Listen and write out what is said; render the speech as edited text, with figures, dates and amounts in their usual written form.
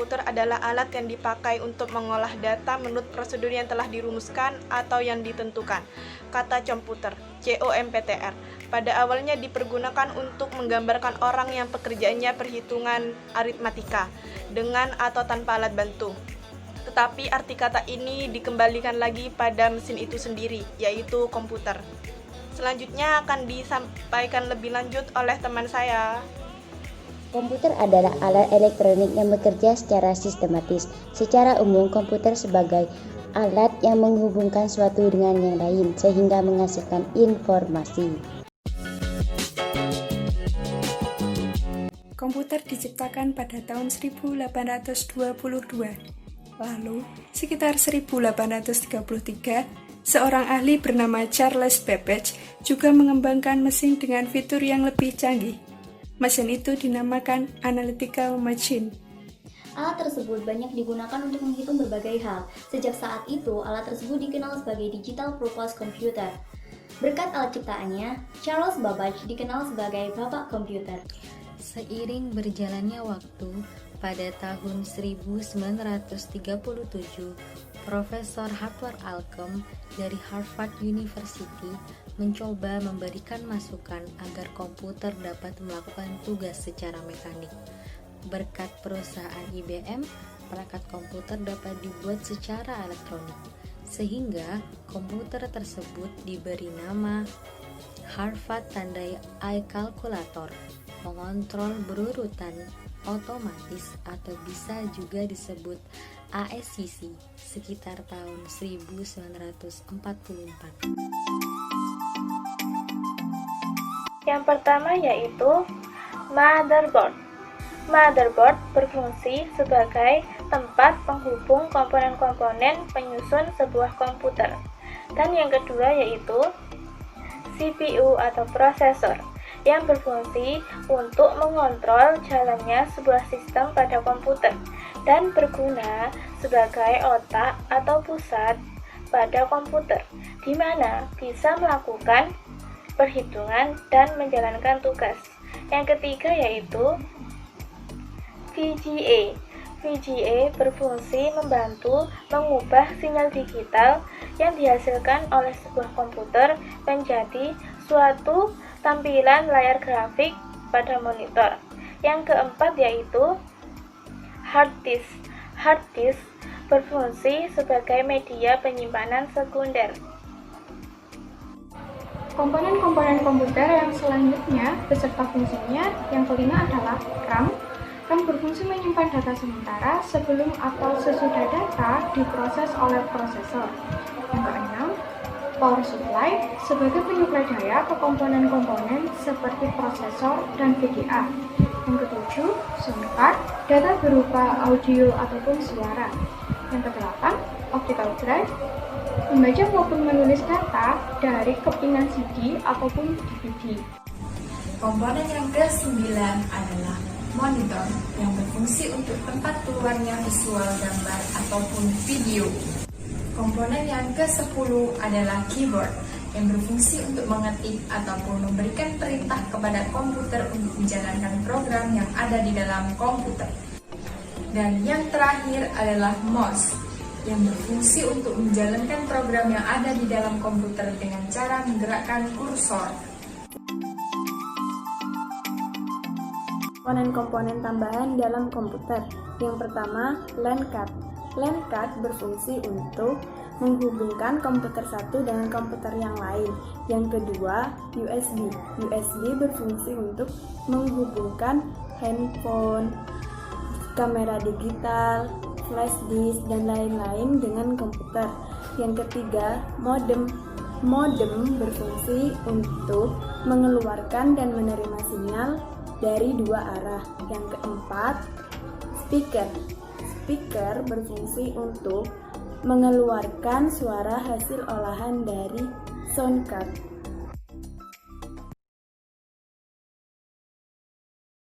Komputer adalah alat yang dipakai untuk mengolah data menurut prosedur yang telah dirumuskan atau yang ditentukan. Kata komputer, COMPUTER, pada awalnya dipergunakan untuk menggambarkan orang yang pekerjaannya perhitungan aritmatika, dengan atau tanpa alat bantu. Tetapi arti kata ini dikembalikan lagi pada mesin itu sendiri, yaitu komputer. Selanjutnya akan disampaikan lebih lanjut oleh teman saya. Komputer adalah alat elektronik yang bekerja secara sistematis. Secara umum, komputer sebagai alat yang menghubungkan suatu dengan yang lain, sehingga menghasilkan informasi. Komputer diciptakan pada tahun 1822. Lalu, sekitar 1833, seorang ahli bernama Charles Babbage juga mengembangkan mesin dengan fitur yang lebih canggih. Mesin itu dinamakan analytical machine. Alat tersebut banyak digunakan untuk menghitung berbagai hal. Sejak saat itu, alat tersebut dikenal sebagai digital purpose computer. Berkat alat ciptaannya, Charles Babbage dikenal sebagai bapak komputer. Seiring berjalannya waktu, pada tahun 1937, Profesor Hartwig Alchem dari Harvard University mencoba memberikan masukan agar komputer dapat melakukan tugas secara mekanik. Berkat perusahaan IBM, perangkat komputer dapat dibuat secara elektronik, sehingga komputer tersebut diberi nama Harvard Tandai iCalculator, pengontrol berurutan otomatis atau bisa juga disebut ASCII, sekitar tahun 1944. Yang pertama yaitu motherboard. Motherboard berfungsi sebagai tempat penghubung komponen-komponen penyusun sebuah komputer. Dan yang kedua yaitu CPU atau prosesor, yang berfungsi untuk mengontrol jalannya sebuah sistem pada komputer dan berguna sebagai otak atau pusat pada komputer, di mana bisa melakukan perhitungan dan menjalankan tugas. Yang ketiga yaitu VGA. VGA berfungsi membantu mengubah sinyal digital yang dihasilkan oleh sebuah komputer menjadi suatu tampilan layar grafik pada monitor. Yang keempat yaitu hard disk. Hard disk berfungsi sebagai media penyimpanan sekunder. Komponen-komponen komputer yang selanjutnya beserta fungsinya, yang kelima adalah RAM. RAM berfungsi menyimpan data sementara sebelum atau sesudah data diproses oleh prosesor. Yang keenam, power supply sebagai penyuplai daya ke komponen-komponen seperti prosesor dan VGA. Yang ketujuh, sound card, data berupa audio ataupun suara. Yang kedelapan, optical drive, membaca maupun menulis data dari kepingan CD ataupun DVD. Komponen yang ke-9 adalah monitor, yang berfungsi untuk tempat keluarnya visual gambar ataupun video. Komponen yang ke-10 adalah keyboard, yang berfungsi untuk mengetik ataupun memberikan perintah kepada komputer untuk menjalankan program yang ada di dalam komputer. Dan yang terakhir adalah mouse, yang berfungsi untuk menjalankan program yang ada di dalam komputer dengan cara menggerakkan kursor. Komponen-komponen tambahan dalam komputer. Yang pertama, LAN card. LAN card berfungsi untuk menghubungkan komputer satu dengan komputer yang lain. Yang kedua, USB. USB berfungsi untuk menghubungkan handphone, kamera digital, flash disk, dan lain-lain dengan komputer. Yang ketiga, modem. Modem berfungsi untuk mengeluarkan dan menerima sinyal dari dua arah. Yang keempat, speaker. Speaker berfungsi untuk mengeluarkan suara hasil olahan dari sound card.